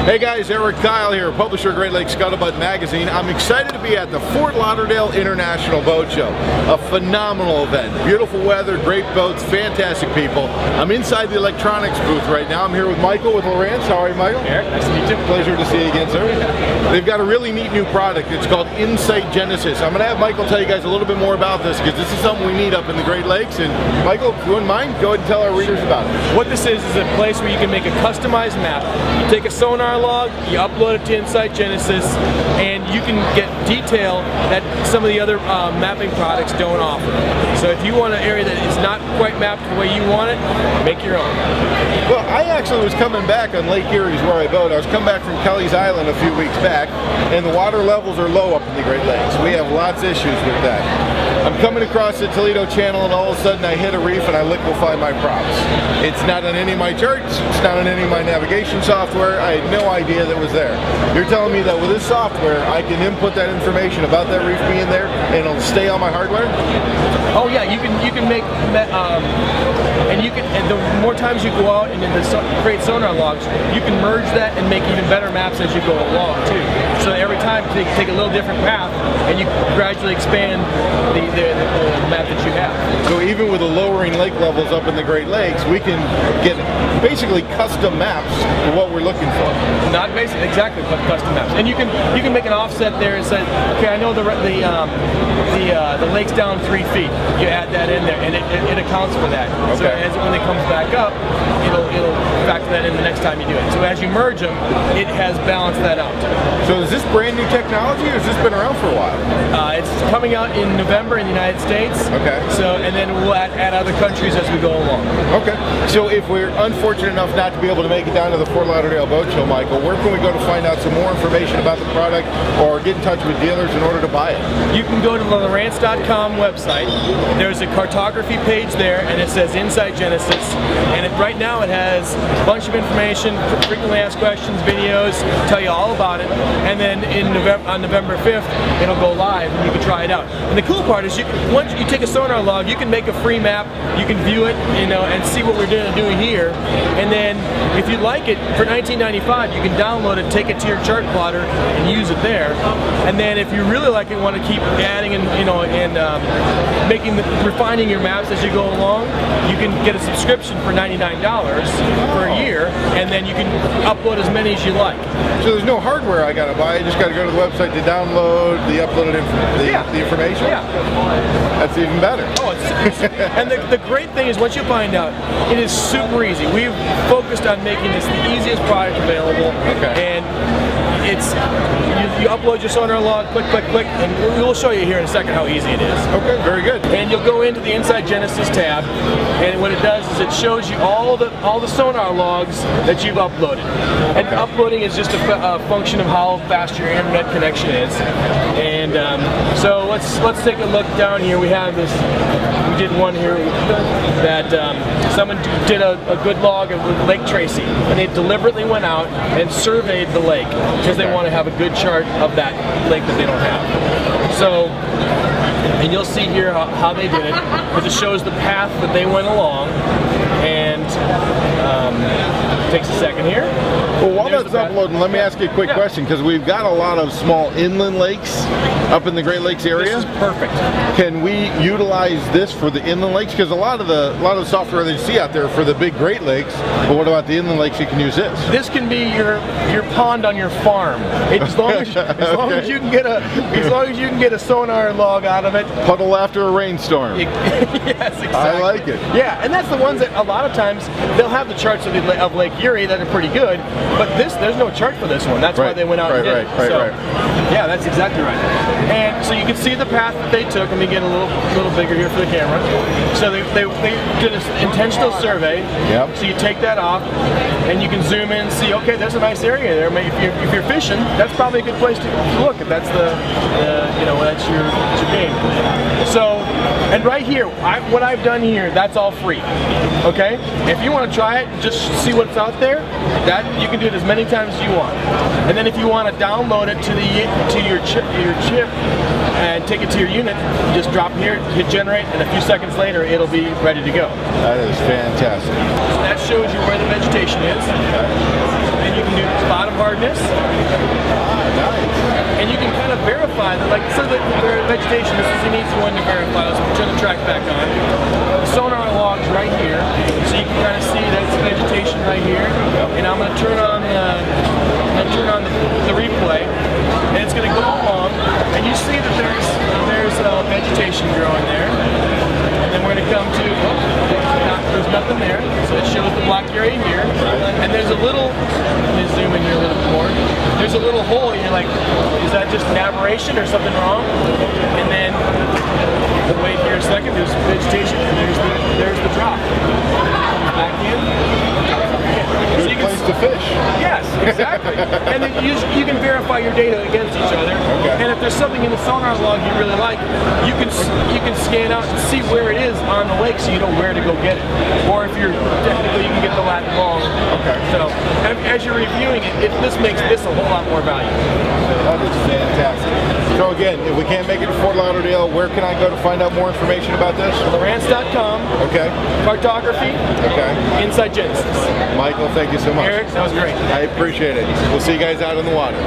Hey guys, Erik here, publisher of Great Lakes Scuttlebutt magazine. I'm excited to be at the Fort Lauderdale International Boat Show. A phenomenal event. Beautiful weather, great boats, fantastic people. I'm inside the electronics booth right now. I'm here with Michael with Lowrance. How are you, Michael? Erik, nice to meet you. Pleasure to see you again, sir. They've got a really neat new product. It's called Insight Genesis. I'm going to have Michael tell you guys a little bit more about this because this is something we need up in the Great Lakes. And Michael, if you wouldn't mind, go ahead and tell our readers about it. What this is a place where you can make a customized map. You take a sonar log, you upload it to Insight Genesis, and you can get detail that some of the other mapping products don't offer. So if you want an area that is not quite mapped the way you want it, make your own. Well, I actually was coming back on Lake Erie is where I boat. I was coming back from Kelly's Island a few weeks back, and the water levels are low up in the Great Lakes. We have lots of issues with that. I'm coming across the Toledo Channel and all of a sudden I hit a reef and I liquefy my props. It's not on any of my charts, it's not on any of my navigation software. I had no idea that was there. You're telling me that with this software I can input that information about that reef being there and it'll stay on my hardware? Oh yeah, you can make and the more times you go out and create sonar logs, you can merge that and make even better maps as you go along too. So every time you take a little different path and you gradually expand the map that you have. So even with the lowering lake levels up in the Great Lakes, we can get basically custom maps for what we're looking for. Not basically, exactly, but custom maps. And you can make an offset there and say, okay, I know the lake's down 3 feet. You add that in there, and it accounts for that. Okay. So when it comes back up, it'll factor that in the next time you do it. So as you merge them, it has balanced that out. So is this brand new technology, or has this been around for a while? It's coming out in November in the United States. Okay. So, and then we'll add other countries as we go along. Okay. So if we're unfortunate enough not to be able to make it down to the Fort Lauderdale Boat Show, Michael, where can we go to find out some more information about the product or get in touch with dealers in order to buy it? You can go to the Lowrance.com website. There's a cartography page there, and it says Insight Genesis. And right now it has a bunch of information, frequently asked questions, videos, tell you all about it. And then on November 5th, it'll go live and you can try it out. And the cool part is, once you take a sonar log, you can make a free map, you can view it, and see what we're doing here. And then if you like it, for $19.95, you can download it, take it to your chart plotter, and use it there. And then if you really like it, want to keep adding and refining your maps as you go along, you can get a subscription for $99 for a year, and then you can upload as many as you like. So there's no hardware I gotta buy, I just gotta go to the website to download the uploaded the information? Yeah. That's even better. Oh, and the great thing is, once you find out, it is super easy. We've focused on making this the easiest product available. Okay. And it's, you upload your sonar log, click, click, click, and we'll show you here in a second how easy it is. Okay, very good. And you'll go into the Insight Genesis tab, and what it does is it shows you all the sonar logs that you've uploaded. And uploading is just a function of how fast your internet connection is. And so let's take a look down here. We have this. We did one here that someone did a good log of Lake Tracy, and they deliberately went out and surveyed the lake because they want to have a good chart of that lake that they don't have. So, and you'll see here how they did it, because it shows the path that they went along, and takes a second here. Well, while that's uploading, let me ask you a quick question, because we've got a lot of small inland lakes up in the Great Lakes area. This is perfect. Can we utilize this for the inland lakes? Because a lot of the software that you see out there for the big Great Lakes, but what about the inland lakes? You can use this. This can be your pond on your farm. As long as you can get a sonar log out of it. Puddle after a rainstorm. Yes, exactly. I like it. Yeah, and that's the ones that a lot of times they'll have the charts of Lake Erie that are pretty good, but there's no chart for this one. That's why they went out and did it. Yeah, that's exactly right. And so you can see the path that they took. Let me get a little bigger here for the camera. So they did an intentional survey. Yep. So you take that off, and you can zoom in and see, okay, there's a nice area there. If you're fishing, that's probably a good place to look. If that's that's your game. So, and right here, what I've done here, that's all free. Okay. If you want to try it, just see what's out there. That you can do it as many times as you want. And then if you want to download it to your chip, and take it to your unit. You just drop it here, hit generate, and a few seconds later it'll be ready to go. That is fantastic. So that shows you where the vegetation is. And you can do bottom hardness. Nice. And you can kind of verify that, like, so the vegetation, this is an easy one to verify. Let's turn the track back on. The sonar log's right here, so you can kind of see that's vegetation right here. And I'm going to turn on the replay, and it's going to go along, and you see that there's vegetation growing there. And then we're going to come to, there's nothing there, so it shows the black area here. And there's a little, let me zoom in here a little bit more. There's a little hole, and you're like, is that just an aberration or something wrong? And then, wait here a second, there's vegetation, and there's the drop. Back in. Good place to fish. Yes, exactly. And then you can verify your data against each other. Okay. And if there's something in the sonar log you really like, you can scan out and see where it is on the lake, so you know where to go get it. Or if you're technically, you can get the lat long. Okay. So as you're reviewing it, this makes this a whole lot more valuable. That is fantastic. So again, if we can't make it to Fort Lauderdale, where can I go to find out more information about this? Lowrance.com. Okay. Cartography. Okay. Inside Genesis. Michael, thank you so much. Erik, that was great. I appreciate it. We'll see you guys out in the water.